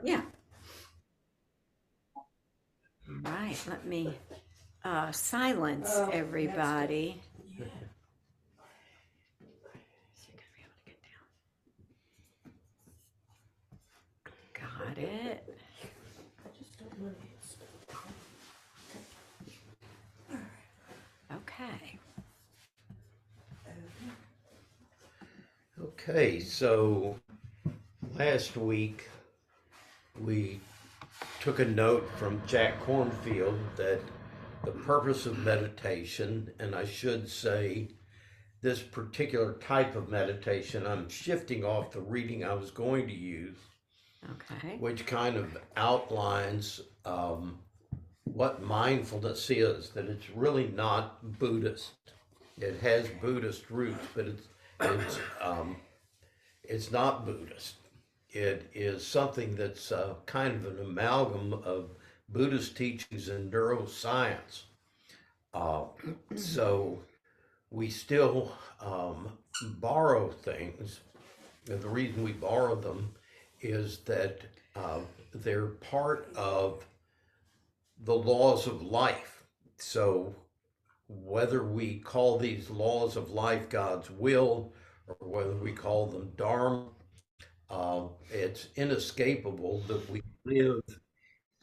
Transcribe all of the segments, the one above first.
Yeah. Right. Let me silence everybody. Got it. Okay. Okay, so last week we took a note from Jack Cornfield that the purpose of meditation, and I should say this particular type of meditation, I'm shifting off the reading I was going to use, Okay. which kind of outlines what mindfulness is, that it's really not Buddhist. It has Buddhist roots, but it's um, it's not Buddhist. It is something that's kind of an amalgam of Buddhist teachings and neuroscience. Uh, so we still borrow things. And the reason we borrow them is that they're part of the laws of life. So whether we call these laws of life God's will or whether we call them Dharma, it's inescapable that we live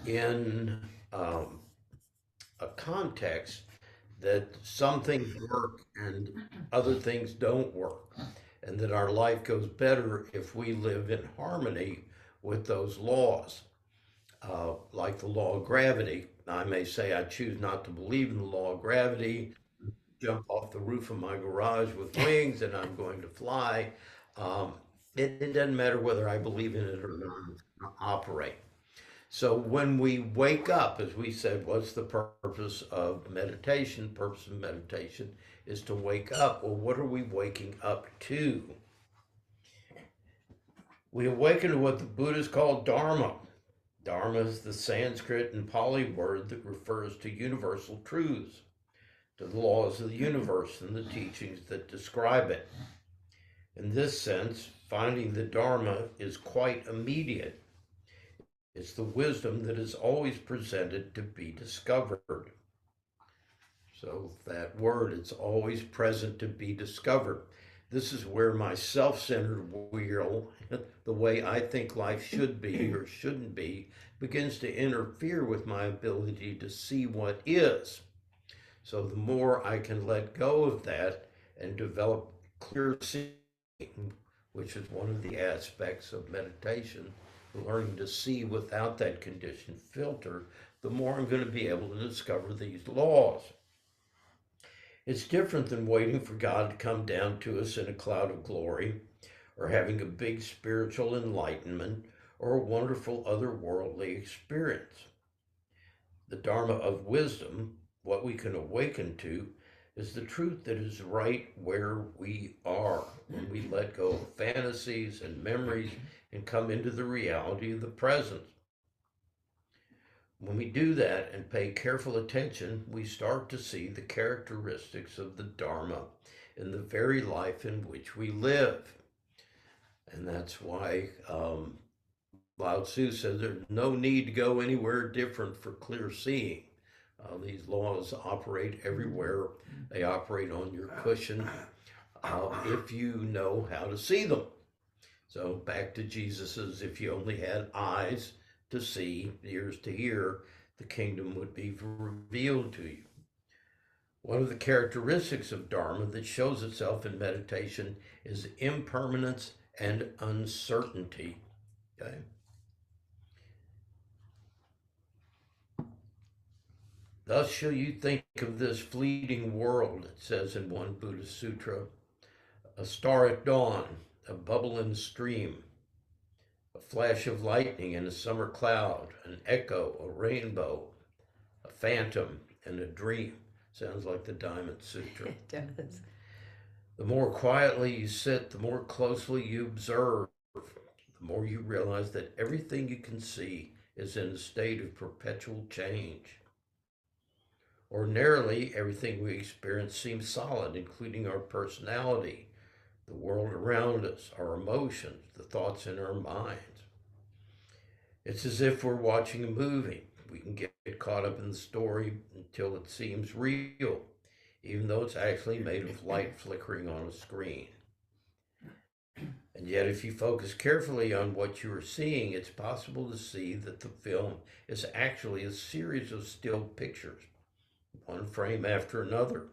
in um, a context that some things work and other things don't work, and that our life goes better if we live in harmony with those laws. Like the law of gravity, I may say I choose not to believe in the law of gravity, jump off the roof of my garage with wings, and I'm going to fly. Um, it doesn't matter whether I believe in it or not, it's going to operate. So when we wake up, as we said, what's the purpose of meditation? Purpose of meditation is to wake up. Well, what are we waking up to? We awaken to what the Buddhists call Dharma. Dharma is the Sanskrit and Pali word that refers to universal truths, to the laws of the universe and the teachings that describe it. In this sense, finding the Dharma is quite immediate. It's the wisdom that is always presented to be discovered. So that word, it's always present to be discovered. This is where my self-centered wheel, the way I think life should be or shouldn't be, begins to interfere with my ability to see what is. So the more I can let go of that and develop clear seeing, which is one of the aspects of meditation, learning to see without that conditioned filter, the more I'm going to be able to discover these laws. It's different than waiting for God to come down to us in a cloud of glory, or having a big spiritual enlightenment, or a wonderful otherworldly experience. The Dharma of wisdom, what we can awaken to, is the truth that is right where we are when we let go of fantasies and memories and come into the reality of the present. When we do that and pay careful attention, we start to see the characteristics of the Dharma in the very life in which we live. And that's why Lao Tzu says there's no need to go anywhere different for clear seeing. These laws operate everywhere. They operate on your cushion if you know how to see them. So back to Jesus's, if you only had eyes to see, ears to hear, the kingdom would be revealed to you. One of the characteristics of Dharma that shows itself in meditation is impermanence and uncertainty. Okay? Thus shall you think of this fleeting world, it says in one Buddhist sutra, a star at dawn, a bubble in a stream, a flash of lightning in a summer cloud, an echo, a rainbow, a phantom, and a dream. Sounds like the Diamond Sutra. It does. The more quietly you sit, the more closely you observe, the more you realize that everything you can see is in a state of perpetual change. Ordinarily, everything we experience seems solid, including our personality, the world around us, our emotions, the thoughts in our minds. It's as if we're watching a movie. We can get caught up in the story until it seems real, even though it's actually made of light flickering on a screen. And yet, if you focus carefully on what you are seeing, it's possible to see that the film is actually a series of still pictures, one frame after another.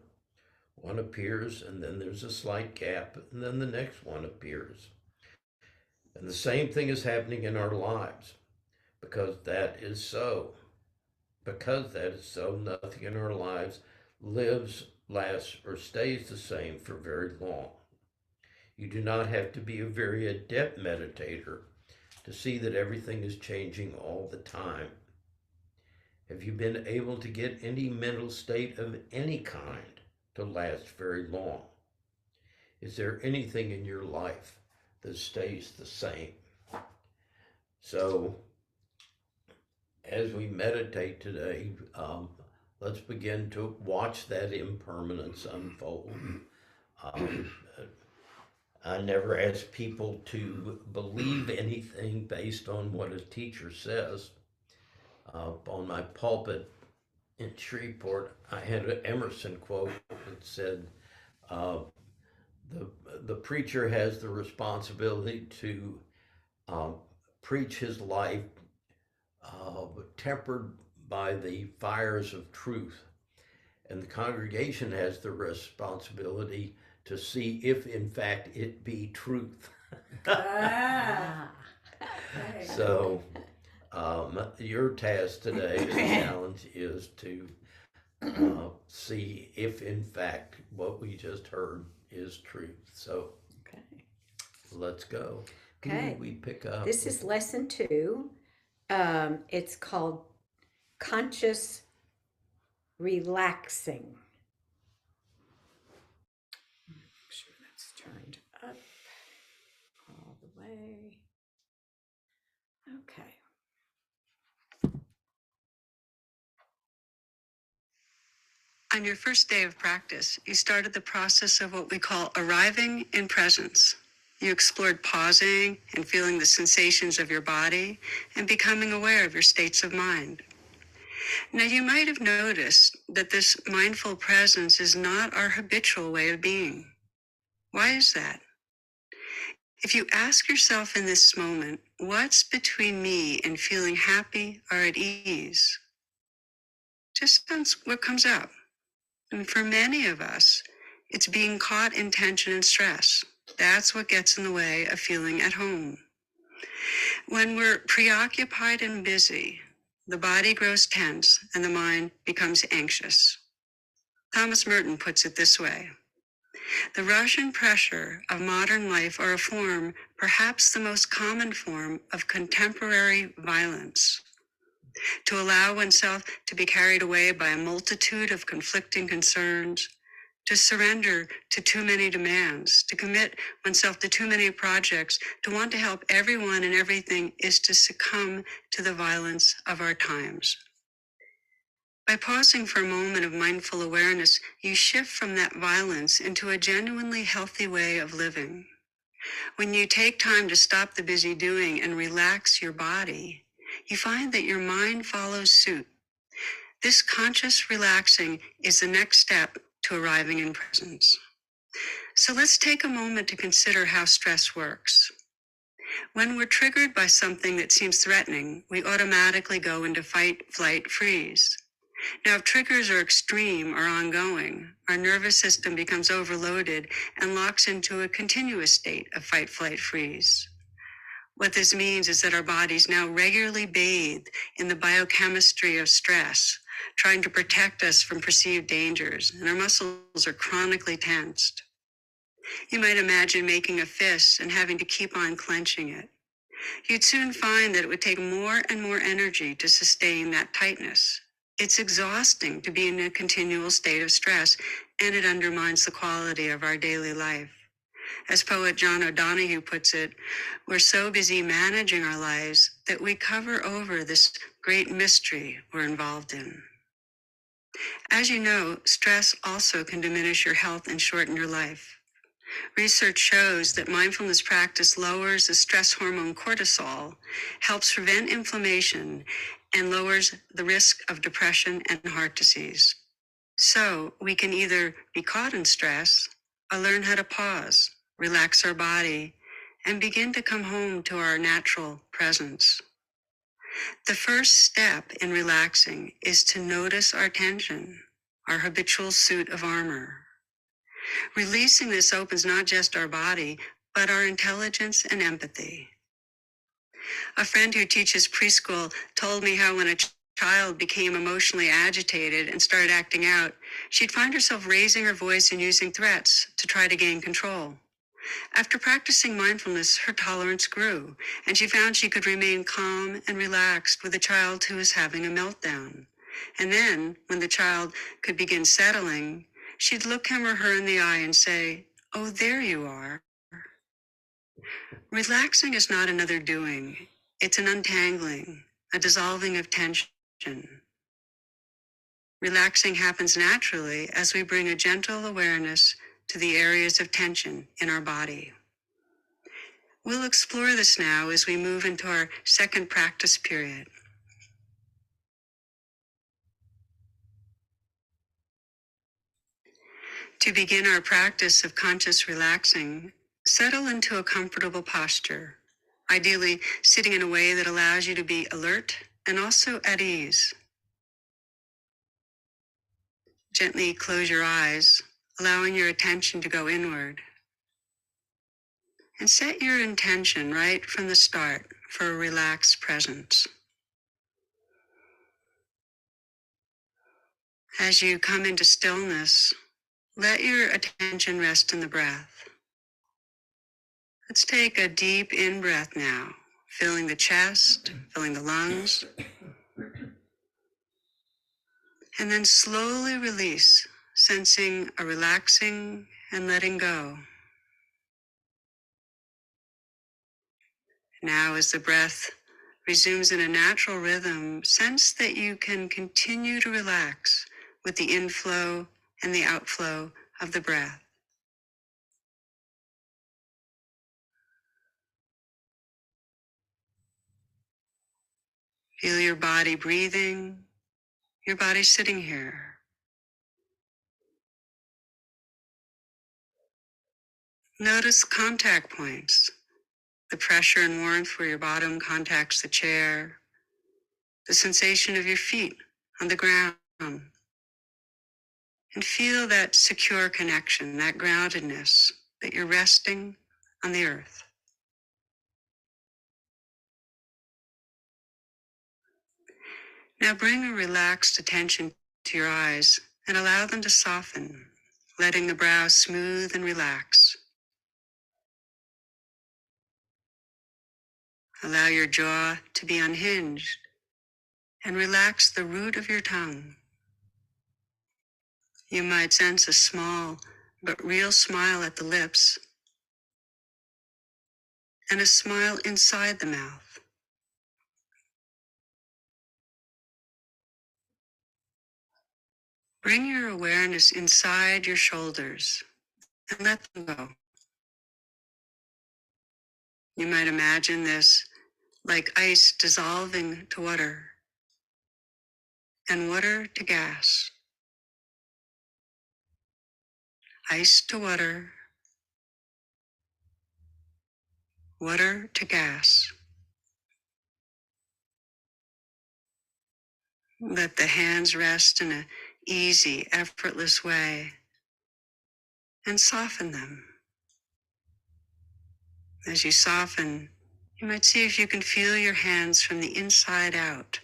One appears, and then there's a slight gap, and then the next one appears. And the same thing is happening in our lives. Because that is so. Because that is so, nothing in our lives lives, lasts, or stays the same for very long. You do not have to be a very adept meditator to see that everything is changing all the time. Have you been able to get any mental state of any kind to last very long? Is there anything in your life that stays the same? So, as we meditate today, let's begin to watch that impermanence unfold. I never ask people to believe anything based on what a teacher says. On my pulpit in Shreveport, I had an Emerson quote that said, the preacher has the responsibility to preach his life tempered by the fires of truth. And the congregation has the responsibility to see if, in fact, it be truth. So, your task today, the challenge is to see if, in fact, what we just heard is truth. So, Okay. Let's go. Okay. Who did we pick up? This is lesson 2. It's called conscious relaxing. Make sure that's turned up all the way. Okay. On your first day of practice, you started the process of what we call arriving in presence. You explored pausing and feeling the sensations of your body and becoming aware of your states of mind. Now, you might have noticed that this mindful presence is not our habitual way of being. Why is that? If you ask yourself in this moment, what's between me and feeling happy or at ease? Just sense what comes up. And for many of us, it's being caught in tension and stress. That's what gets in the way of feeling at home. When we're preoccupied and busy, the body grows tense and the mind becomes anxious. Thomas Merton puts it this way: the rush and pressure of modern life are a form, perhaps the most common form, of contemporary violence. To allow oneself to be carried away by a multitude of conflicting concerns, to surrender to too many demands, to commit oneself to too many projects, to want to help everyone and everything is to succumb to the violence of our times. By pausing for a moment of mindful awareness, you shift from that violence into a genuinely healthy way of living. When you take time to stop the busy doing and relax your body, you find that your mind follows suit. This conscious relaxing is the next step to arriving in presence. So let's take a moment to consider how stress works. When we're triggered by something that seems threatening, we automatically go into fight, flight, freeze. Now, if triggers are extreme or ongoing, our nervous system becomes overloaded and locks into a continuous state of fight, flight, freeze. What this means is that our bodies now regularly bathe in the biochemistry of stress, trying to protect us from perceived dangers, and our muscles are chronically tensed. You might imagine making a fist and having to keep on clenching it. You'd soon find that it would take more and more energy to sustain that tightness. It's exhausting to be in a continual state of stress, and it undermines the quality of our daily life. As poet John O'Donohue puts it, we're so busy managing our lives that we cover over this great mystery we're involved in. As you know, stress also can diminish your health and shorten your life. Research shows that mindfulness practice lowers the stress hormone cortisol, helps prevent inflammation, and lowers the risk of depression and heart disease. So we can either be caught in stress or learn how to pause, relax our body, and begin to come home to our natural presence. The first step in relaxing is to notice our tension, our habitual suit of armor. Releasing this opens not just our body, but our intelligence and empathy. A friend who teaches preschool told me how when a child became emotionally agitated and started acting out, she'd find herself raising her voice and using threats to try to gain control. After practicing mindfulness, her tolerance grew, and she found she could remain calm and relaxed with a child who was having a meltdown. And then, when the child could begin settling, she'd look him or her in the eye and say, "Oh, there you are." Relaxing is not another doing. It's an untangling, a dissolving of tension. Relaxing happens naturally as we bring a gentle awareness to the areas of tension in our body. We'll explore this now as we move into our second practice period. To begin our practice of conscious relaxing, settle into a comfortable posture, ideally sitting in a way that allows you to be alert and also at ease. Gently close your eyes, allowing your attention to go inward. And set your intention right from the start for a relaxed presence. As you come into stillness, let your attention rest in the breath. Let's take a deep in-breath now, filling the chest, filling the lungs, and then slowly release, sensing a relaxing and letting go. Now, as the breath resumes in a natural rhythm, sense that you can continue to relax with the inflow and the outflow of the breath. Feel your body breathing, your body sitting here. Notice contact points, the pressure and warmth where your bottom contacts the chair, the sensation of your feet on the ground, and feel that secure connection, that groundedness, that you're resting on the earth. Now bring a relaxed attention to your eyes and allow them to soften, letting the brow smooth and relax. Allow your jaw to be unhinged and relax the root of your tongue. You might sense a small but real smile at the lips and a smile inside the mouth. Bring your awareness inside your shoulders and let them go. You might imagine this like ice dissolving to water and water to gas. Ice to water, water to gas. Let the hands rest in an easy, effortless way and soften them. As you soften, you might see if you can feel your hands from the inside out,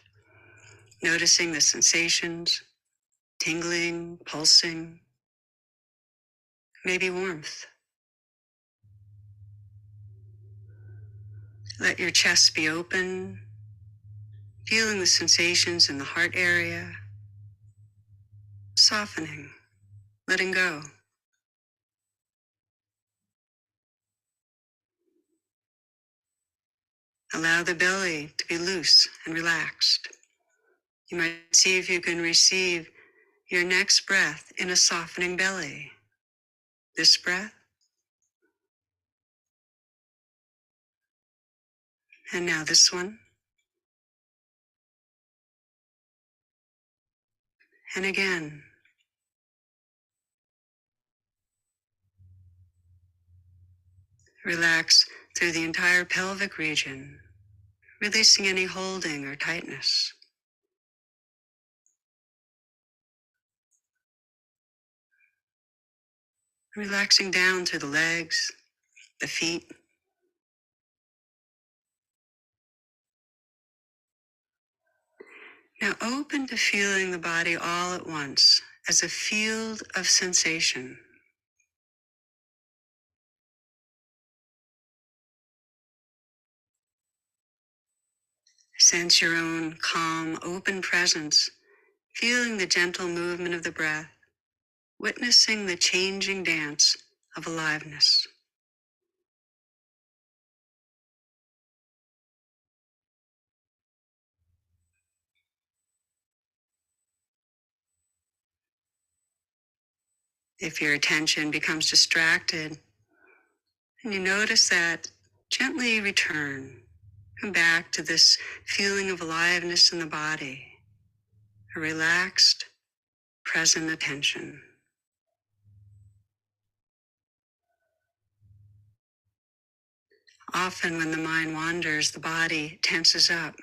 noticing the sensations, tingling, pulsing, maybe warmth. Let your chest be open, feeling the sensations in the heart area, softening, letting go. Allow the belly to be loose and relaxed. You might see if you can receive your next breath in a softening belly. This breath And now this one. And again. Relax through the entire pelvic region, releasing any holding or tightness. Relaxing down through the legs, the feet. Now open to feeling the body all at once as a field of sensation. Sense your own calm, open presence, feeling the gentle movement of the breath, witnessing the changing dance of aliveness. If your attention becomes distracted and you notice that, gently return. Come back to this feeling of aliveness in the body, a relaxed, present attention. Often when the mind wanders, the body tenses up.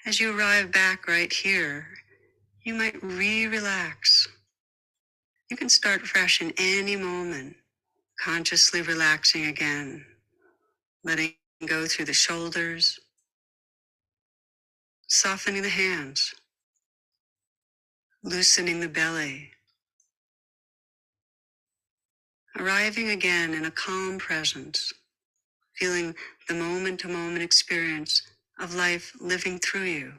As you arrive back right here, you might relax. You can start fresh in any moment, consciously relaxing again, letting go through the shoulders, softening the hands, loosening the belly, arriving again in a calm presence, feeling the moment-to-moment experience of life living through you.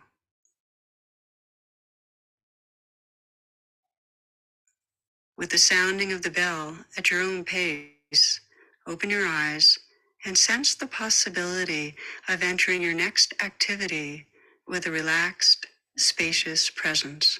With the sounding of the bell at your own pace, open your eyes and sense the possibility of entering your next activity with a relaxed, spacious presence.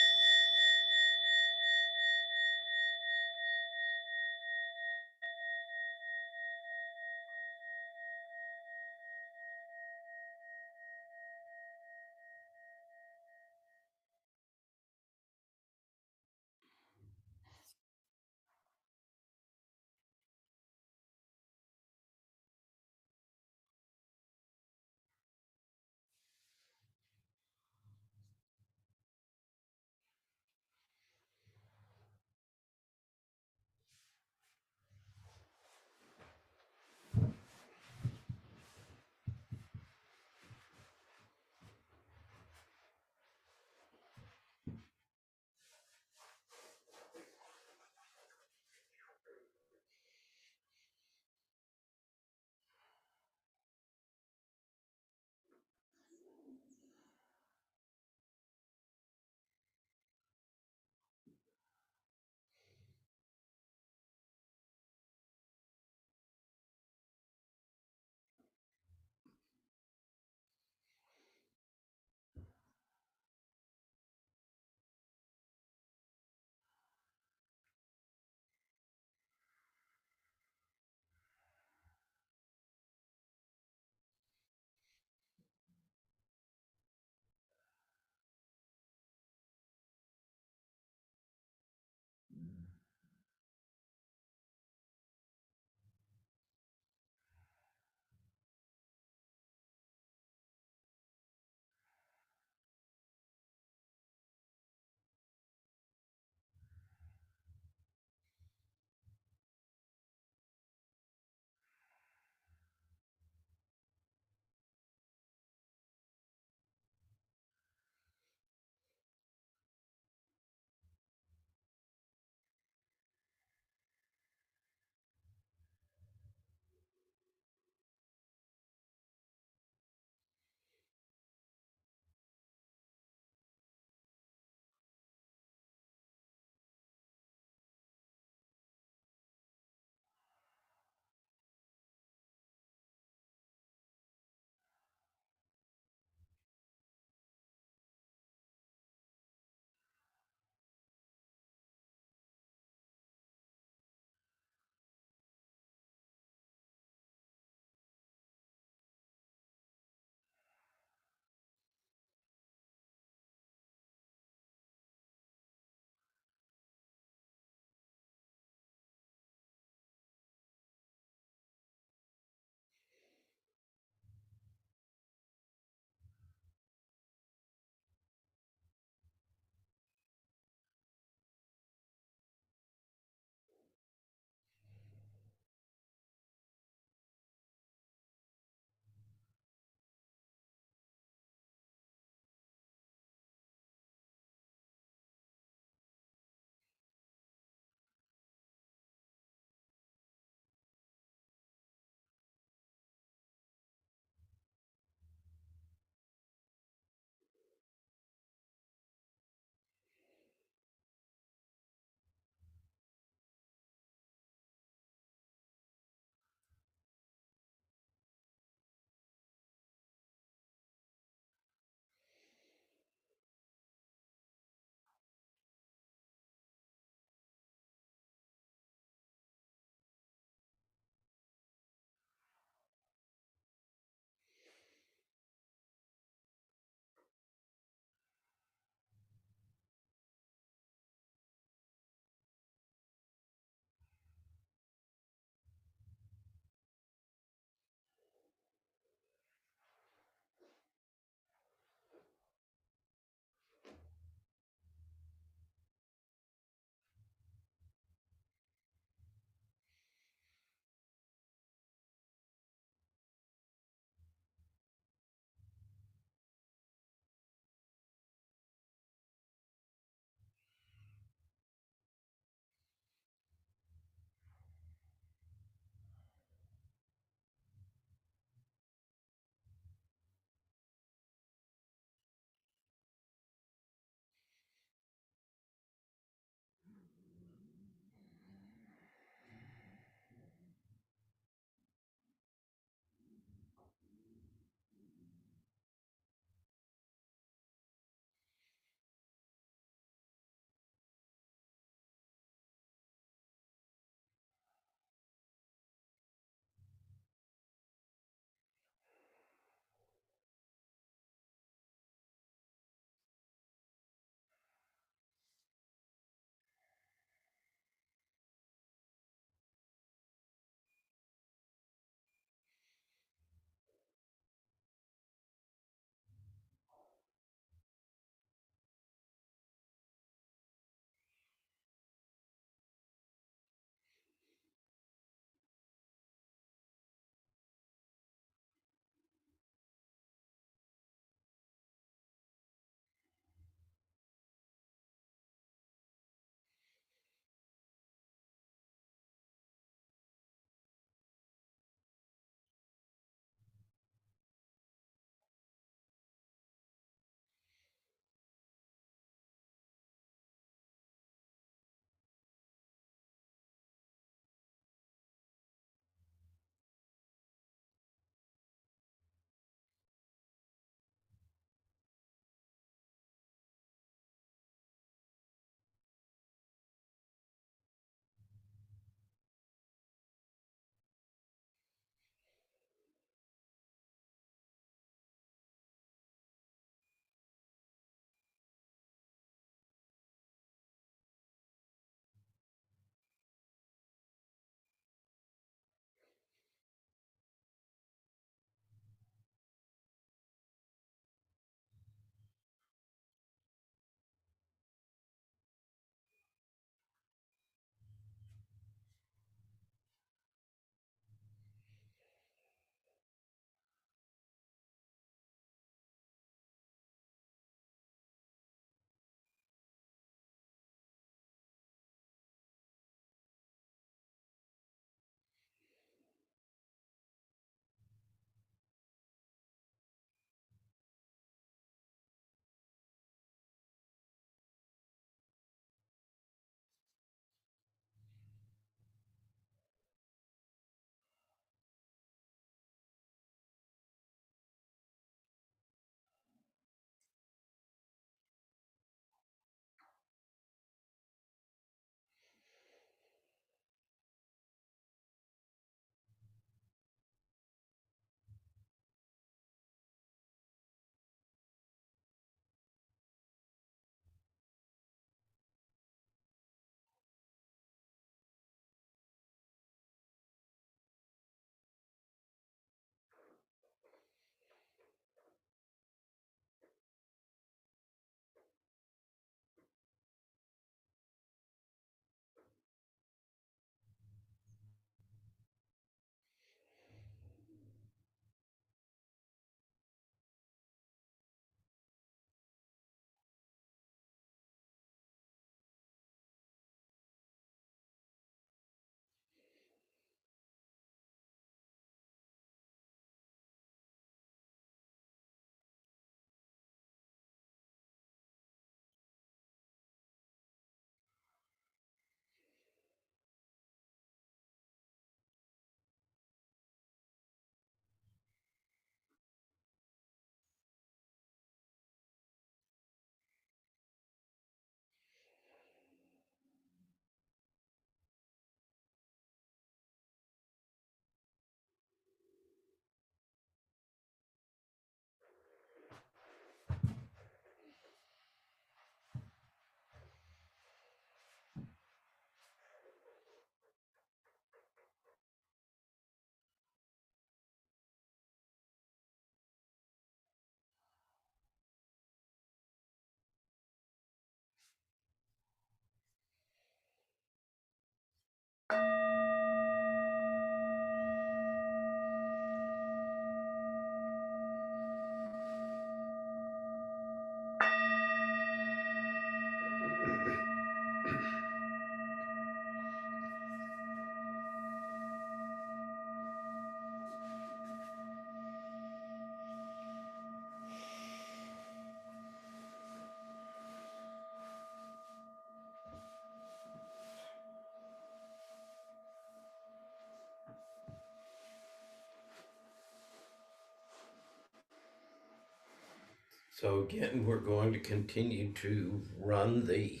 So again, we're going to continue to run the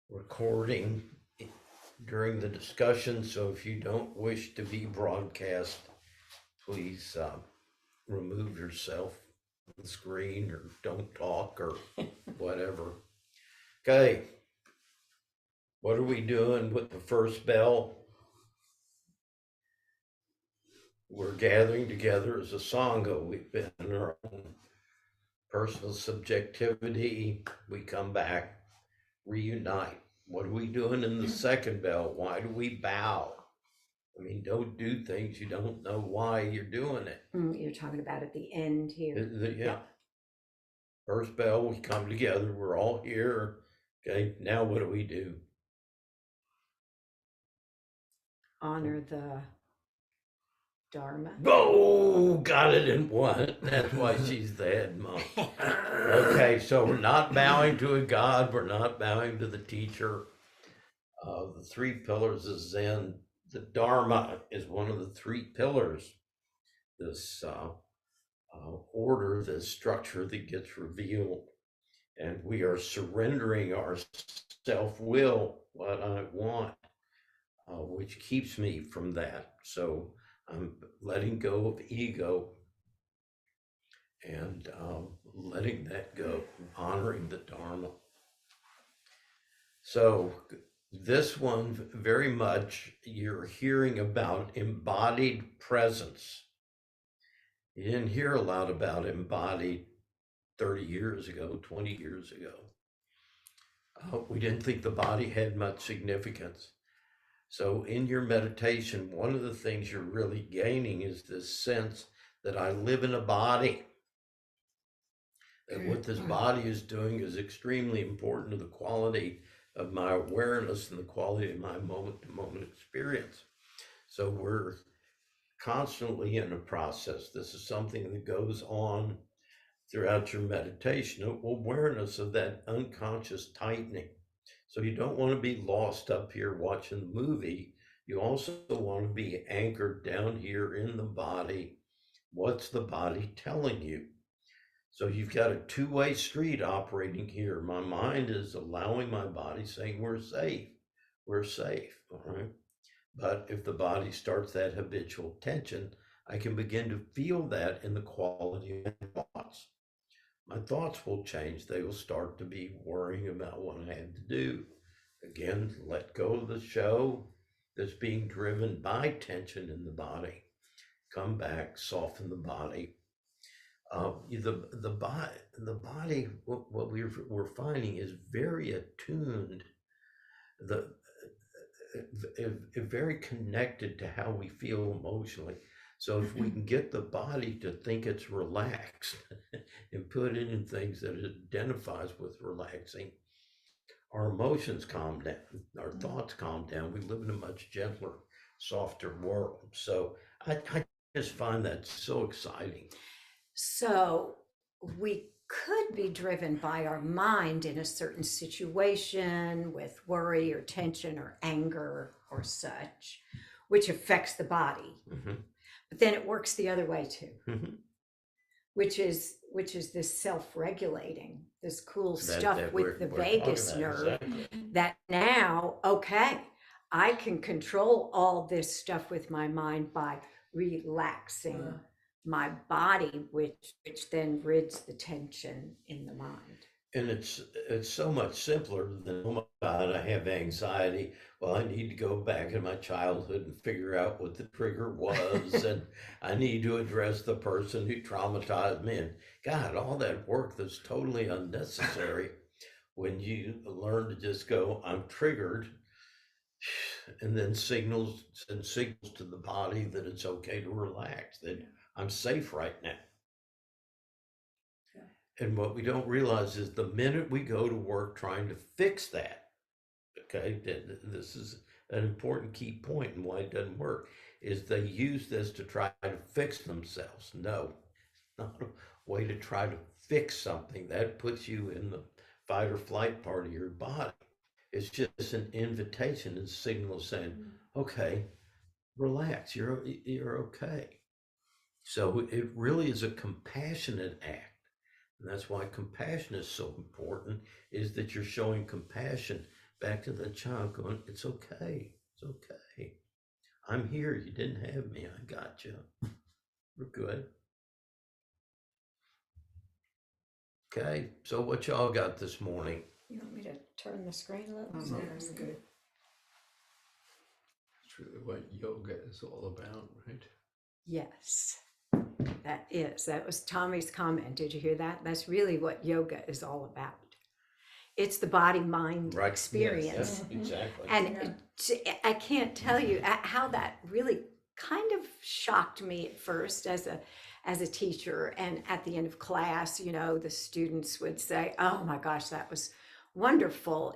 recording during the discussion. So if you don't wish to be broadcast, please remove yourself from the screen or don't talk or whatever. Okay. What are we doing with the first bell? We're gathering together as a Sangha. We've been in our own personal subjectivity. We come back, reunite. What are we doing in the second bell? Why do we bow? I mean, don't do things you don't know why you're doing it. You're talking about at the end here. Yeah. First bell, we come together. We're all here. Okay. Now what do we do? Honor the Dharma. Oh, got it in one. That's why she's the head monk. Okay, so we're not bowing to a god. We're not bowing to the teacher. The three pillars of Zen. The Dharma is one of the three pillars. This order, this structure that gets revealed, and we are surrendering our self-will, what I want, which keeps me from that. So I'm letting go of ego and letting that go, honoring the Dharma. So this one, very much, you're hearing about embodied presence. You didn't hear a lot about embodied 30 years ago, 20 years ago. We didn't think the body had much significance. So in your meditation, one of the things you're really gaining is this sense that I live in a body. And what this body is doing is extremely important to the quality of my awareness and the quality of my moment-to-moment experience. So we're constantly in a process. This is something that goes on throughout your meditation, awareness of that unconscious tightening. So you don't want to be lost up here watching the movie. You also want to be anchored down here in the body. What's the body telling you? So you've got a two-way street operating here. My mind is allowing my body, saying we're safe, all right? But if the body starts that habitual tension, I can begin to feel that in the quality of my thoughts. My thoughts will change. They will start to be worrying about what I had to do. Again, let go of the show that's being driven by tension in the body. Come back, soften the body. The body, what we're finding is very attuned, very connected to how we feel emotionally. So if we can get the body to think it's relaxed and put it in things that it identifies with relaxing, our emotions calm down, our thoughts calm down. We live in a much gentler, softer world. So I just find that so exciting. So we could be driven by our mind in a certain situation with worry or tension or anger or such, which affects the body. But then it works the other way too, which is this self-regulating, this cool stuff with the vagus nerve. Exactly. That now, okay, I can control all this stuff with my mind by relaxing my body, which then rids the tension in the mind. And it's so much simpler than, oh my God, I have anxiety. Well, I need to go back in my childhood and figure out what the trigger was, and I need to address the person who traumatized me. And God, all that work that's totally unnecessary when you learn to just go, I'm triggered, and then signals to the body that it's okay to relax, that I'm safe right now. And what we don't realize is the minute we go to work trying to fix that, okay, this is an important key point and why it doesn't work, is they use this to try to fix themselves. No, it's not a way to try to fix something. That puts you in the fight or flight part of your body. It's just an invitation and signal saying, okay, relax, you're okay. So it really is a compassionate act And that's why compassion is so important, is that you're showing compassion back to the child going, it's okay. It's okay. I'm here. You didn't have me. I got you. We're good. Okay. So what y'all got this morning? You want me to turn the screen a little? No, it's good. It's really what yoga is all about, right? Yes, that was Tommy's comment. Did you hear that? That's really what yoga is all about. It's the body mind Right. experience. Yes, exactly. And I can't tell you how that really kind of shocked me at first as a teacher. And at the end of class, the students would say, "Oh my gosh, that was wonderful,"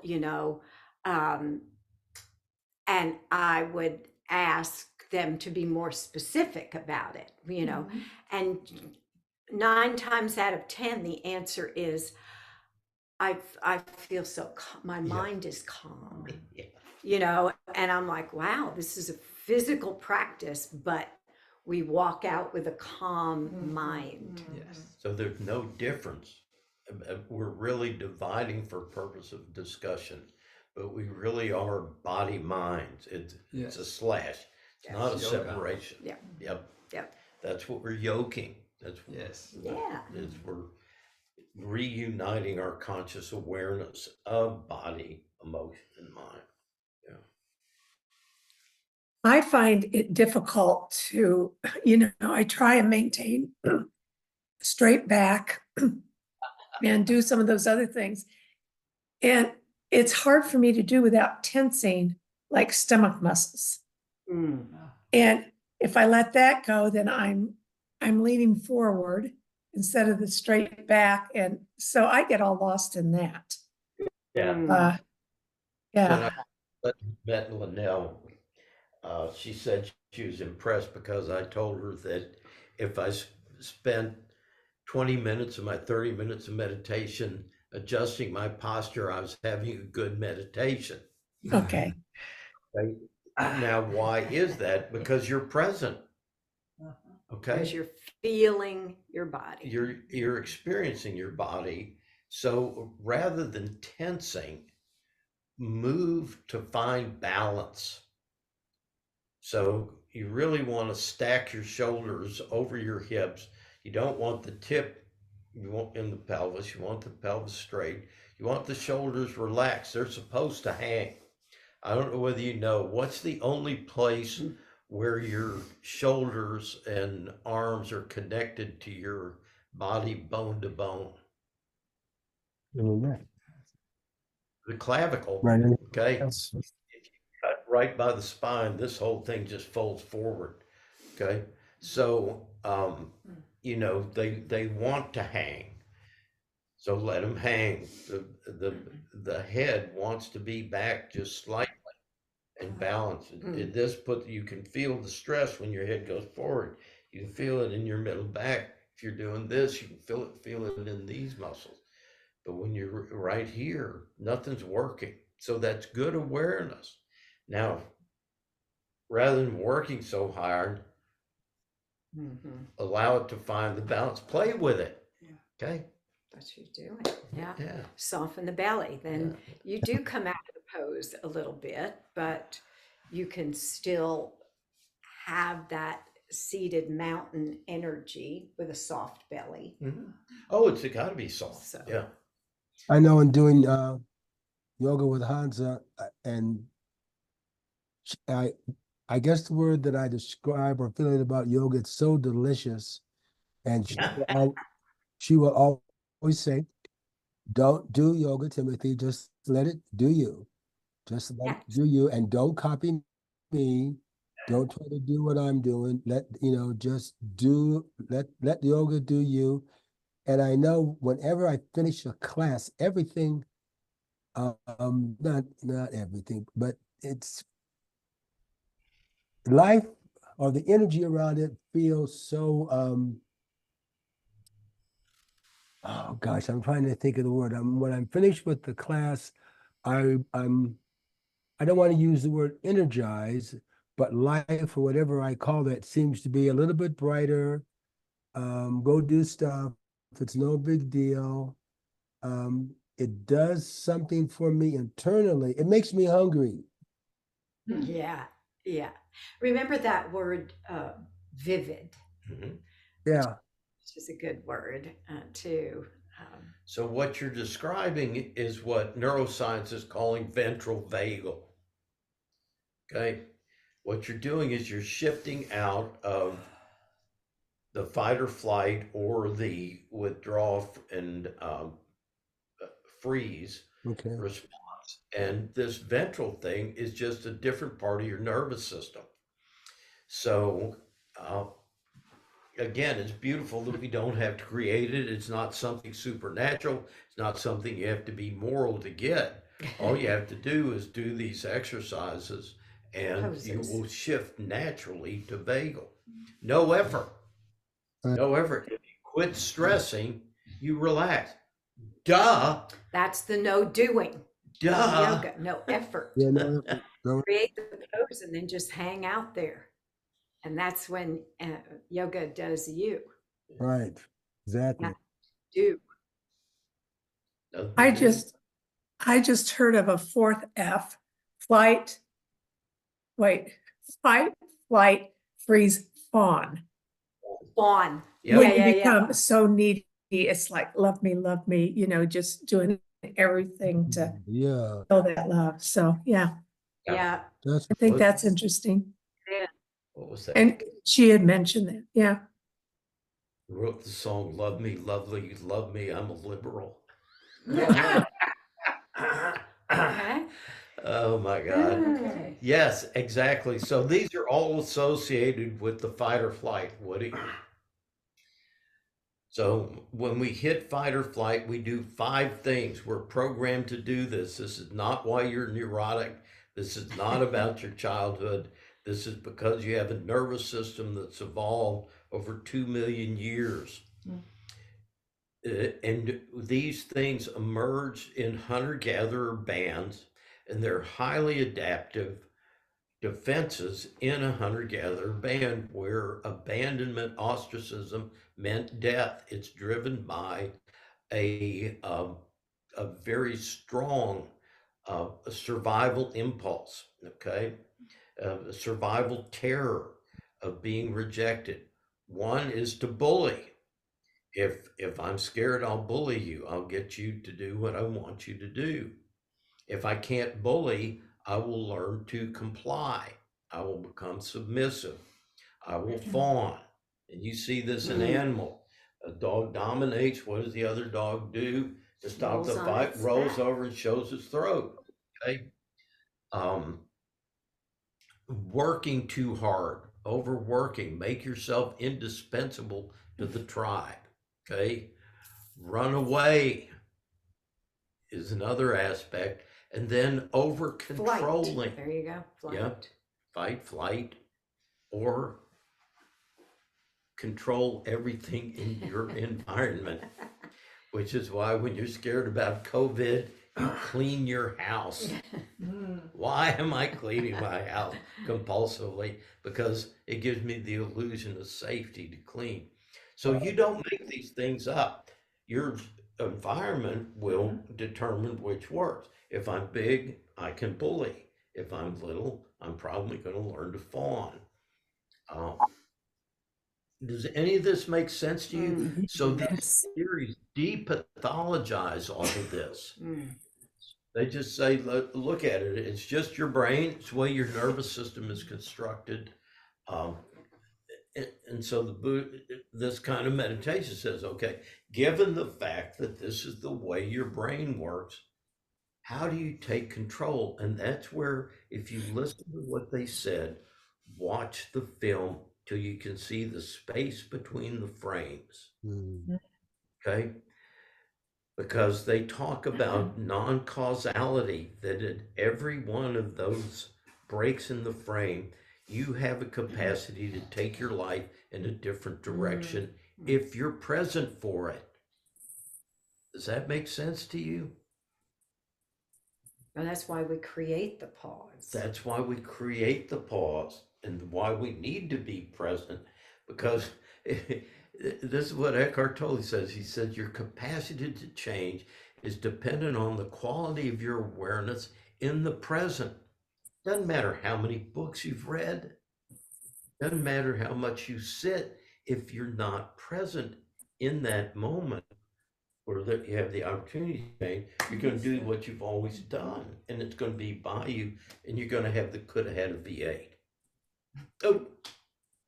and I would ask them to be more specific about it, and 9 times out of 10, the answer is, I feel so my mind is calm, Yeah. and I'm like, wow, this is a physical practice, but we walk out with a calm mind. Yes. So there's no difference. We're really dividing for purpose of discussion, but we really are body minds. It's a slash. It's not a Yoga. separation. Yeah. Yep. Yep. That's what we're yoking. That's what Yes. Yeah. is we're reuniting our conscious awareness of body, emotion, and mind. I find it difficult to, I try and maintain straight back and do some of those other things. And it's hard for me to do without tensing like stomach muscles. Mm. And if I let that go, then I'm leaning forward instead of the straight back. And so I get all lost in that. Yeah. Mm. Yeah. Met Linnell. She said she was impressed because I told her that if I spent 20 minutes of my 30 minutes of meditation adjusting my posture, I was having a good meditation. Okay. Right? Now, why is that? Because you're present. Okay. Because you're feeling your body. You're experiencing your body. So rather than tensing, move to find balance. So you really want to stack your shoulders over your hips. You don't want the tip in the pelvis. You want the pelvis straight. You want the shoulders relaxed. They're supposed to hang. I don't know whether you know, what's the only place where your shoulders and arms are connected to your body bone to bone? The clavicle. Right. Okay. Yes. Cut right by the spine, this whole thing just folds forward. Okay. So, they want to hang. So let them hang. The head wants to be back just slightly and balanced. You can feel the stress when your head goes forward. You can feel it in your middle back. If you're doing this, you can feel it in these muscles. But when you're right here, nothing's working. So that's good awareness. Now, rather than working so hard, allow it to find the balance. Play with it. Yeah. Okay. That's what you're doing. Yeah. Yeah. Soften the belly. Then you do come out of the pose a little bit, but you can still have that seated mountain energy with a soft belly. Mm-hmm. Oh, it's got to be soft. So. Yeah. I know in doing yoga with Hansa, and I guess the word that I describe or feel about yoga, it's so delicious. And she will always say, don't do yoga, Timothy, just let it do you. Just let it do you, and don't copy me. Don't try to do what I'm doing. Just let yoga do you. And I know whenever I finish a class, everything, not everything, but it's life or the energy around it feels so, oh gosh, I'm trying to think of the word. When I'm finished with the class, I don't want to use the word energize, but life or whatever I call it seems to be a little bit brighter. Go do stuff. it's no big deal. It does something for me internally. It makes me hungry. Yeah, yeah. Remember that word, vivid, Mhm. Yeah. which is a good word too. So what you're describing is what neuroscience is calling ventral vagal. Okay. What you're doing is you're shifting out of the fight or flight or the withdraw and freeze Okay. response. And this ventral thing is just a different part of your nervous system. So, uh, again, it's beautiful that we don't have to create it. It's not something supernatural. It's not something you have to be moral to get. All you have to do is do these exercises and you Poses. will shift naturally to vagal. No effort. Uh, No effort. If you quit stressing, you relax. Duh. That's the no doing of Duh. yoga, no effort. yeah, no, no, Create the pose and then just hang out there. And that's when yoga does you. right. Exactly. Not do. Nothing I to do. just heard of a fourth F, flight, wait, fight, flight, freeze, fawn. Fawn. Yep. When Yeah, you yeah, yeah. become so needy, it's like, love me, just doing everything to Yeah. feel that love. So, yeah, Yeah. That's I think What, that's interesting. Yeah. what was that? And she had mentioned that. Yeah. Wrote the song "Love Me, Lovely, Love Me, I'm a Liberal." Okay. Oh my God. Okay. Yes, exactly. So these are all associated with the fight or flight, Woody. So when we hit fight or flight, we do 5 things. We're programmed to do this. This is not why you're neurotic. This is not about your childhood. This is because you have a nervous system that's evolved over 2 million years. And these things emerge in hunter-gatherer bands, and they're highly adaptive defenses in a hunter-gatherer band where abandonment, ostracism meant death. It's driven by a very strong survival impulse, okay? A survival terror of being rejected. One is to bully. If I'm scared, I'll bully you. I'll get you to do what I want you to do. If I can't bully, I will learn to comply. I will become submissive. I will fawn. And you see this in animal. A dog dominates. What does the other dog do? To stop the Rolls on fight, its rolls back. over and shows his throat. Okay. Um, Working too hard, overworking, make yourself indispensable to the tribe. Okay. Run away is another aspect. And then over Flight. controlling. There you go. Flight. Yep. Fight, flight, or control everything in your environment, which is why when you're scared about COVID, you clean your house. Why am I cleaning my house compulsively? Because it gives me the illusion of safety to clean. So you don't make these things up. Your environment will determine which works. If I'm big, I can bully. If I'm little, I'm probably going to learn to fawn. Um, does any of this make sense to you? So these Yes. theories depathologize all of this. Mm. They just say, look at it. It's just your brain. It's the way your nervous system is constructed. Um, and so this kind of meditation says, okay, given the fact that this is the way your brain works, how do you take control? And that's where, if you listen to what they said, watch the film till you can see the space between the frames. Mm. Okay. Because they talk about non-causality, that at every one of those breaks in the frame, you have a capacity to take your life in a different direction if you're present for it. Does that make sense to you? And that's why we create the pause. That's why we create the pause and why we need to be present, because this is what Eckhart Tolle says. He said, your capacity to change is dependent on the quality of your awareness in the present. Doesn't matter how many books you've read, doesn't matter how much you sit, if you're not present in that moment or that you have the opportunity to change, you're going to do what you've always done, and it's going to be by you, and you're going to have the could have had a V8. Oh,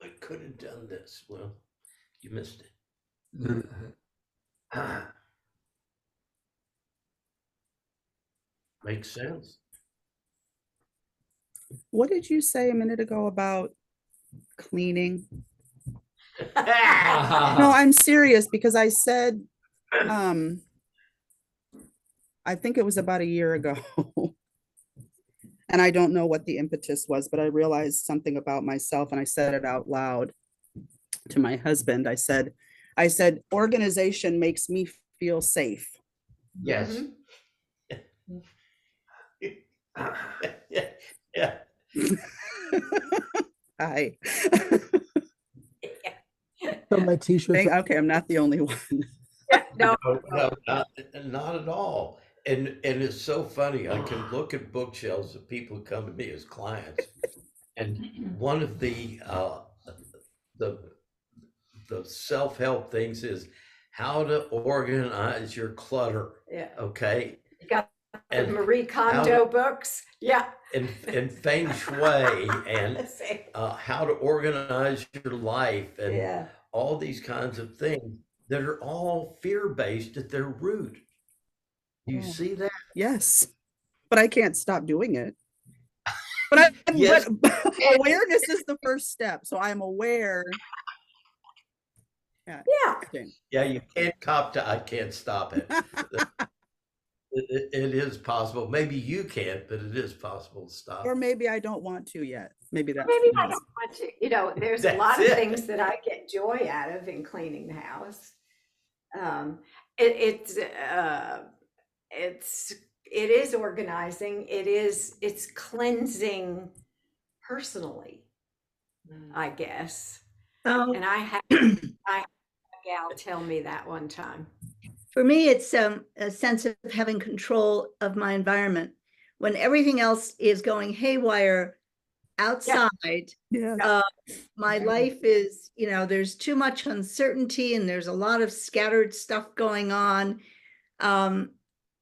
I could have done this. Well, you missed it. Makes sense. What did you say a minute ago about cleaning? No, I'm serious because I said, I think it was about a year ago. And I don't know what the impetus was, but I realized something about myself and I said it out loud to my husband. I said, organization makes me feel safe. Yes. Yeah. Hi. So my t-shirts. Okay, I'm not the only one. No, No, not at all. And it's so funny. I can look at bookshelves of people who come to me as clients, and one of the self-help things is how to organize your clutter. yeah. Okay. You got the And Marie Kondo books. Yeah. and feng shui and how to organize your life and Yeah. all these kinds of things that are all fear-based at their root. Do you Oh. see that? Yes, but I can't stop doing it. But Yes. but awareness is the first step. So I'm aware. Yeah. Yeah, you can't cop to I can't stop it. It is possible. Maybe you can't, but it is possible to stop. Or maybe I don't want to yet. Maybe that's Maybe the I reason. don't want to. You know, there's a That's lot of it. things that I get joy out of in cleaning the house. It is organizing. It's cleansing personally, I guess. Oh, And I had a gal tell me that one time. for me, it's a sense of having control of my environment. When everything else is going haywire outside, Yeah. my life is, there's too much uncertainty and there's a lot of scattered stuff going on.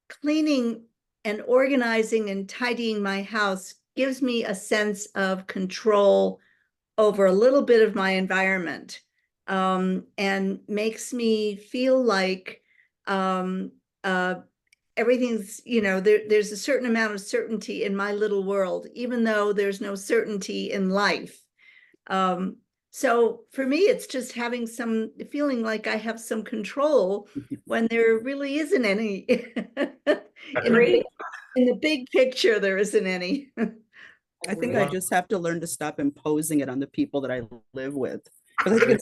Cleaning and organizing and tidying my house gives me a sense of control over a little bit of my environment, and makes me feel like everything's, there's a certain amount of certainty in my little world, even though there's no certainty in life. So for me, it's just having some feeling like I have some control when there really isn't any. In the big picture, there isn't any. I think I just have to learn to stop imposing it on the people that I live with. Because I think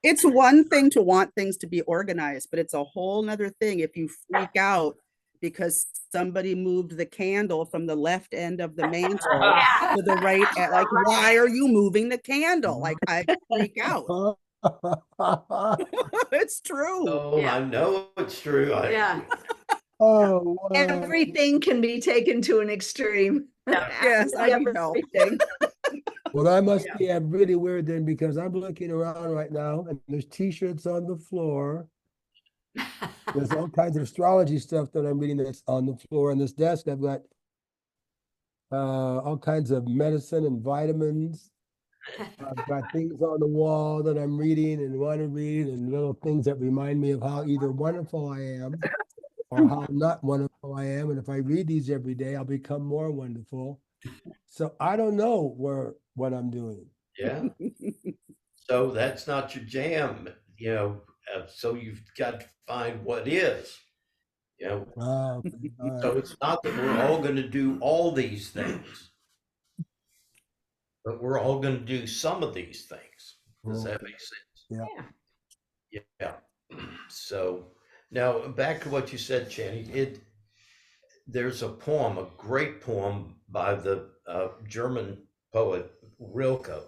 it's one thing to want things to be organized, but it's a whole nother thing if you freak out because somebody moved the candle from the left end of the mantle to the right end. Like, why are you moving the candle? Like, I freak out. It's true. Oh, Yeah. I know it's true. Yeah. Oh, wow. Everything can be taken to an extreme. Yes, I need help. Everything. Well, I must be really weird then because I'm looking around right now and there's t-shirts on the floor. There's all kinds of astrology stuff that I'm reading that's on the floor. On this desk, I've got all kinds of medicine and vitamins. I've got things on the wall that I'm reading and want to read, and little things that remind me of how either wonderful I am or how not wonderful I am. And if I read these every day, I'll become more wonderful. So I don't know what I'm doing. Yeah. So that's not your jam, so you've got to find what is, Okay, all right. So it's not that we're all going to do all these things, but we're all going to do some of these things. Does that make sense? Yeah. Yeah. So now back to what you said, Channing. There's a poem, a great poem by the German poet Rilke.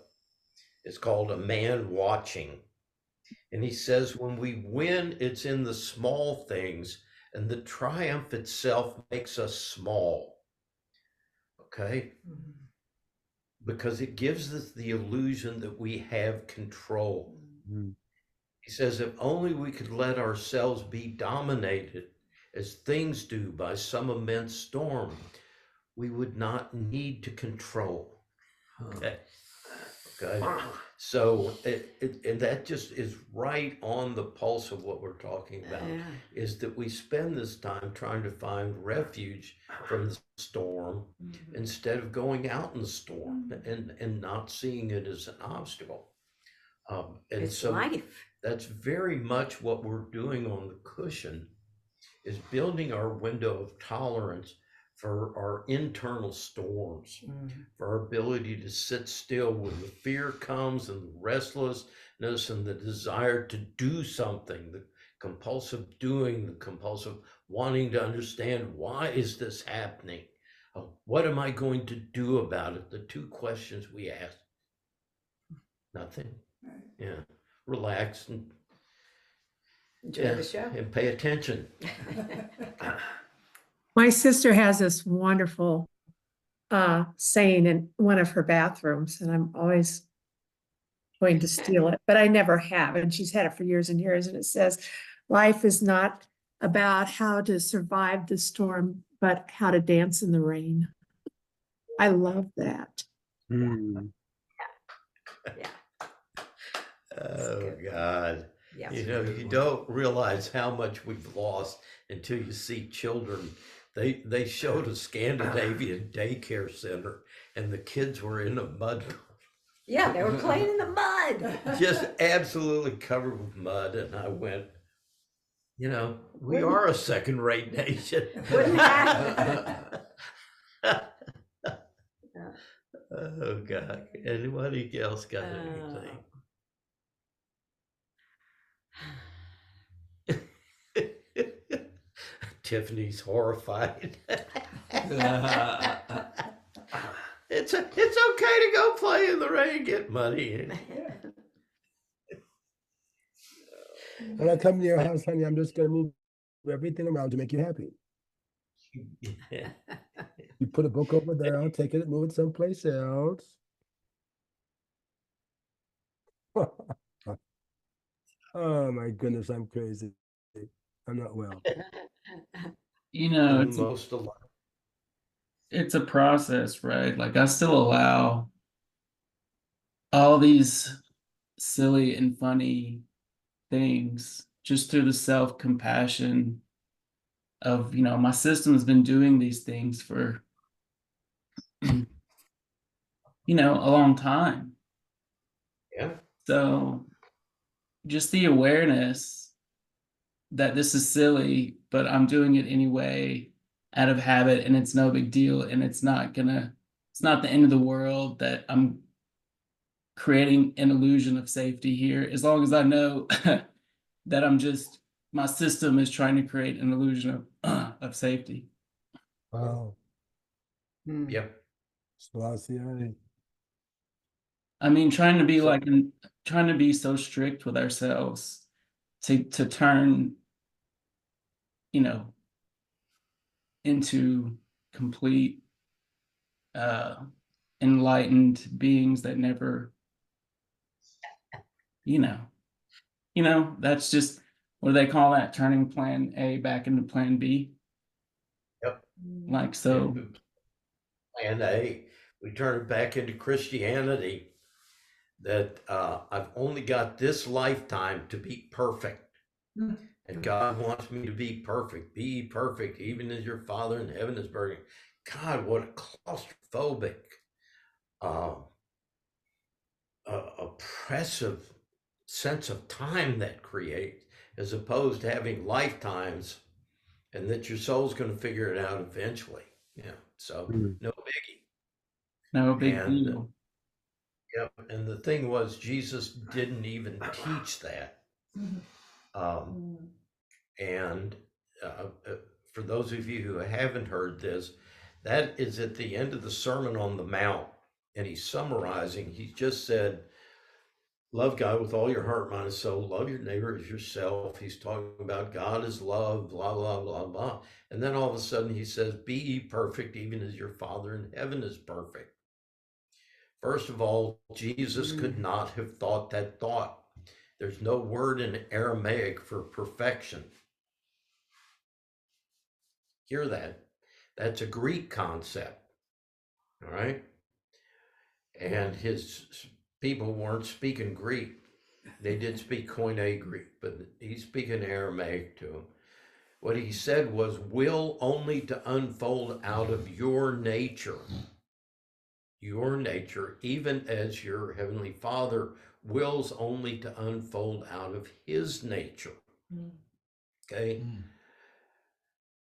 It's called A Man Watching. And he says, when we win, it's in the small things, and the triumph itself makes us small. Okay? Because it gives us the illusion that we have control. Mm. He says, if only we could let ourselves be dominated as things do by some immense storm, we would not need to control. Okay. Okay. So, and that just is right on the pulse of what we're talking about, Yeah. is that we spend this time trying to find refuge from the storm instead of going out in the storm and not seeing it as an obstacle. And It's so life. that's very much what we're doing on the cushion, is building our window of tolerance for our internal storms, for our ability to sit still when the fear comes and the restlessness and the desire to do something, the compulsive doing, the compulsive wanting to understand, why is this happening? What am I going to do about it? The two questions we ask. Nothing. Yeah. Relax and Enjoy the show. and pay attention. My sister has this wonderful saying in one of her bathrooms, and I'm always going to steal it, but I never have. And she's had it for years and years. And it says, life is not about how to survive the storm, but how to dance in the rain. I love that. Mm. Yeah. Oh good. God. Yeah. You know, you don't realize how much we've lost until you see children. They showed a Scandinavian daycare center and the kids were in a mud, Yeah, they were playing in the mud. just absolutely covered with mud. And I went, you know, we Wouldn't- are a second-rate nation. Wouldn't happen. Oh God. Anybody else got anything? Tiffany's horrified. It's okay to go play in the rain, get muddy. When I come to your house, honey, I'm just gonna move everything around to make you happy. You put a book over there, I'll take it and move it someplace else. Oh my goodness, I'm crazy. I'm not well. You know, And most alive. it's a process, right? Like I still allow all these silly and funny things just through the self-compassion of, you know, my system has been doing these things for, you know, a long time. Yeah. So just the awareness that this is silly, but I'm doing it anyway out of habit and it's no big deal and it's not the end of the world, that I'm creating an illusion of safety here, as long as I know that my system is trying to create an illusion of safety. Wow. Yep. Selassie. I mean, trying to be So- trying to be so strict with ourselves to turn, you know, into complete enlightened beings that never, you know, that's just, what do they call that? Turning plan A back into plan B. Yep. Like, so, Plan A, we turn it back into Christianity, that I've only got this lifetime to be perfect. And God wants me to be perfect. Be perfect, even as your Father in heaven is perfect. God, what a claustrophobic, oppressive sense of time that creates, as opposed to having lifetimes and that your soul's going to figure it out eventually. Yeah. So no biggie. no big And- deal. Yep. And the thing was, Jesus didn't even teach that. And for those of you who haven't heard this, that is at the end of the Sermon on the Mount. And he's summarizing. He just said, love God with all your heart, mind, and soul. Love your neighbor as yourself. He's talking about God is love, blah, blah, blah, blah. And then all of a sudden he says, be ye perfect, even as your Father in heaven is perfect. First of all, Jesus could not have thought that thought. There's no word in Aramaic for perfection. Hear that? That's a Greek concept. All right. And his people weren't speaking Greek. They did speak Koine Greek, but he's speaking Aramaic to them. What he said was, will only to unfold out of your nature, even as your heavenly Father wills only to unfold out of his nature. Okay.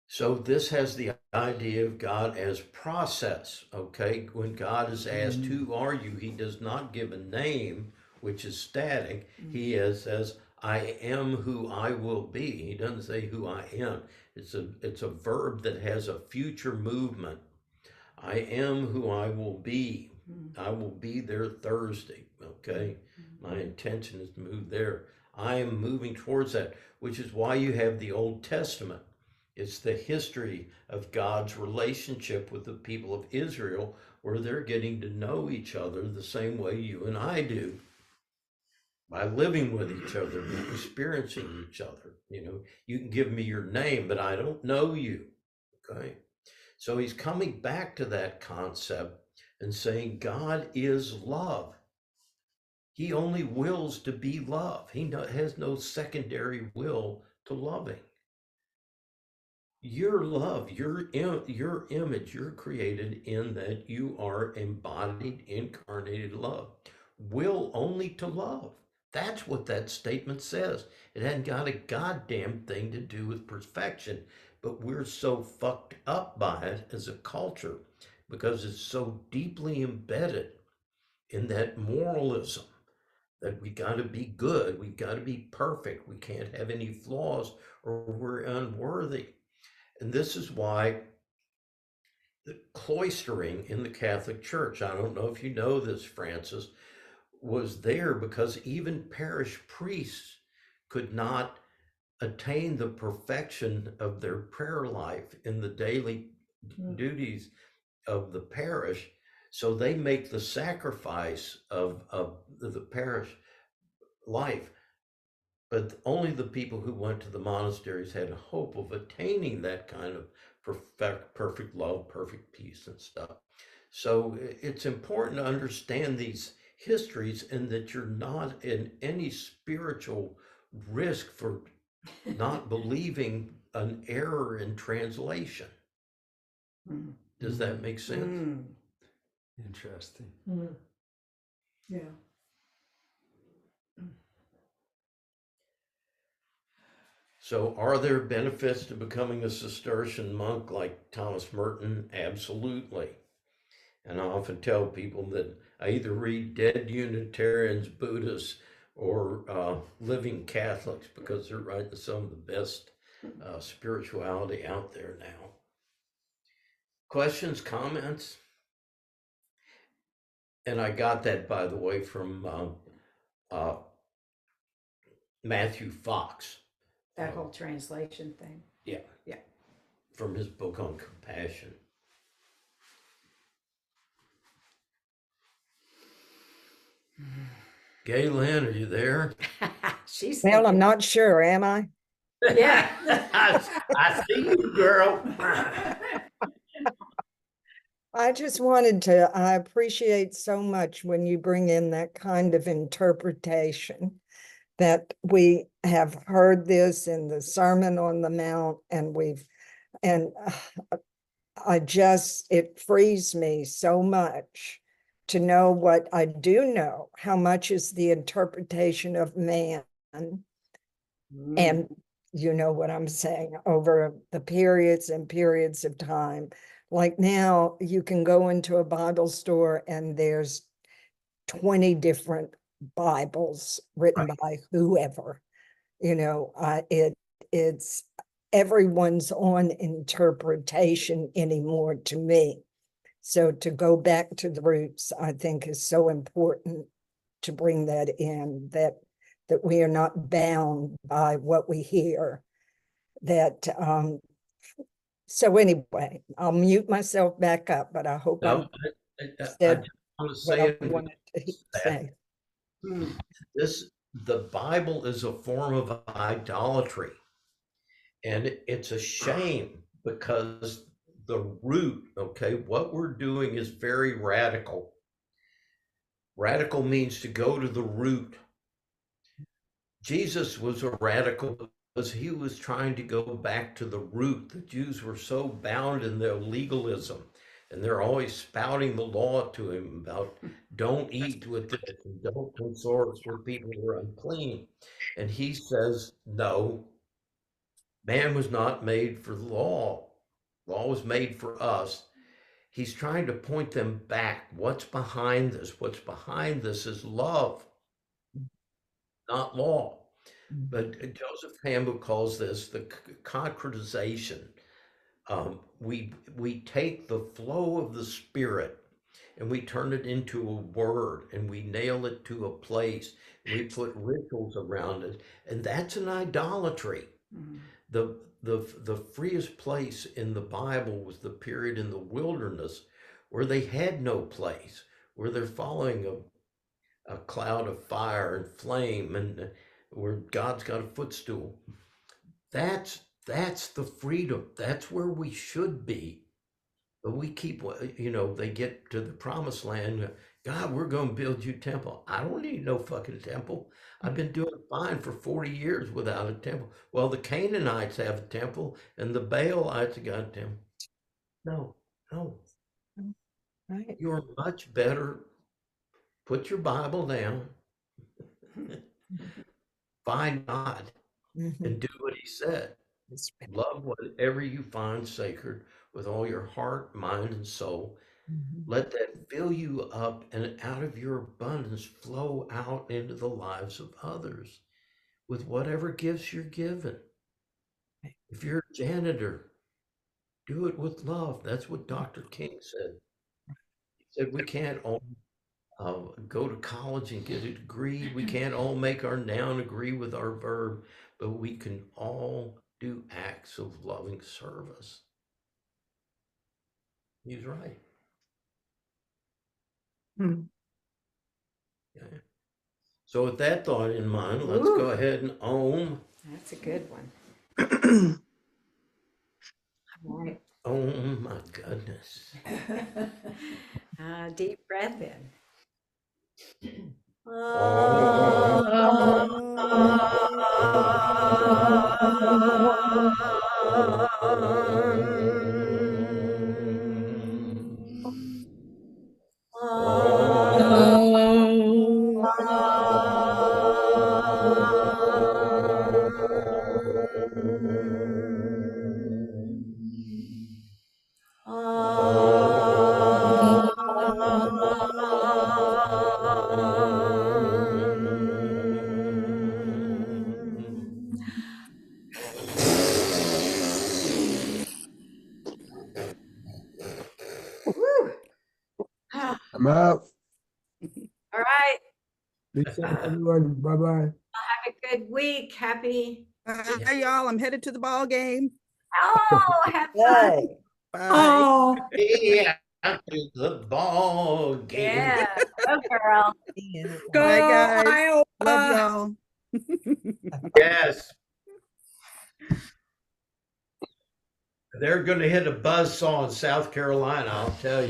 So this has the idea of God as process. Okay. When God is asked, who are you? He does not give a name, which is static. He says, I am who I will be. He doesn't say who I am. It's a verb that has a future movement. I am who I will be. I will be there Thursday. Okay. My intention is to move there. I am moving towards that, which is why you have the Old Testament. It's the history of God's relationship with the people of Israel, where they're getting to know each other the same way you and I do, by living with each other, by experiencing each other. You can give me your name, but I don't know you. Okay. So he's coming back to that concept and saying God is love. He only wills to be love. He has no secondary will to loving. Your love, your image, you're created in that you are embodied, incarnated love. Will only to love. That's what that statement says. It hadn't got a goddamn thing to do with perfection, but we're so fucked up by it as a culture because it's so deeply embedded in that moralism that we got to be good, we got to be perfect, we can't have any flaws or we're unworthy. And this is why the cloistering in the Catholic Church, I don't know if you know this, Francis, was there because even parish priests could not attain the perfection of their prayer life in the daily duties of the parish. So they make the sacrifice of the parish life. But only the people who went to the monasteries had a hope of attaining that kind of perfect love, perfect peace and stuff. So it's important to understand these histories and that you're not in any spiritual risk for not believing an error in translation. Does that make sense? Interesting. Yeah. So are there benefits to becoming a Cistercian monk like Thomas Merton? Absolutely. And I often tell people that I either read dead Unitarians, Buddhists, or living Catholics because they're writing some of the best spirituality out there now. Questions, comments? And I got that, by the way, from Matthew Fox. That whole translation thing. Yeah. Yeah. From his book on compassion. Galen, are you there? She's Well, I'm thinking, not sure, am I? yeah. I see you, girl. I just wanted to, I appreciate so much when you bring in that kind of interpretation, that we have heard this in the Sermon on the Mount, and it frees me so much to know what I do know, how much is the interpretation of man. And you know what I'm saying, over the periods and periods of time. Like now, you can go into a Bible store and there's 20 different Bibles written by whoever. It's everyone's own interpretation anymore to me. So to go back to the roots, I think, is so important to bring that in, that we are not bound by what we hear. That so anyway, I'll mute myself back up, but I hope No, I I said just want to what say I it. wanted to say. The Bible is a form of idolatry. And it's a shame because the root, okay, what we're doing is very radical. Radical means to go to the root. Jesus was a radical because he was trying to go back to the root. The Jews were so bound in their legalism, and they're always spouting the law to him about don't eat with this and don't consort with people who are unclean. And he says, no, man was not made for the law. Law was made for us. He's trying to point them back. What's behind this? What's behind this is love, not law. But Joseph Campbell calls this the concretization. We take the flow of the Spirit and we turn it into a word and we nail it to a place. We put rituals around it, and that's an idolatry. The freest place in the Bible was the period in the wilderness where they had no place, where they're following a cloud of fire and flame, and where God's got a footstool. That's the freedom. That's where we should be. But we keep, they get to the promised land. God, we're going to build you a temple. I don't need no fucking temple. I've been doing fine for 40 years without a temple. Well, the Canaanites have a temple and the Baalites got a temple. No, no. Right. You're much better. Put your Bible down. Find God and do what he said. Love whatever you find sacred with all your heart, mind, and soul. Let that fill you up, and out of your abundance flow out into the lives of others with whatever gifts you're given. If you're a janitor, do it with love. That's what Dr. King said. He said we can't all go to college and get a degree. We can't all make our noun agree with our verb, but we can all do acts of loving service. He's right. Okay. So with that thought in mind, let's go ahead and ohm. That's a good one. All right. Oh my goodness. Deep breath in. Woo. I'm out. All right. Be safe, everyone. Bye-bye. Have a good week. Happy. Bye, y'all. I'm headed to the ball game. Oh, have fun. Yay. Bye. Oh, Yeah, to the ball game. Yeah. Go, girl. go Bye, guys. Iowa. Love y'all. Yes. They're going to hit a buzzsaw in South Carolina, I'll tell you.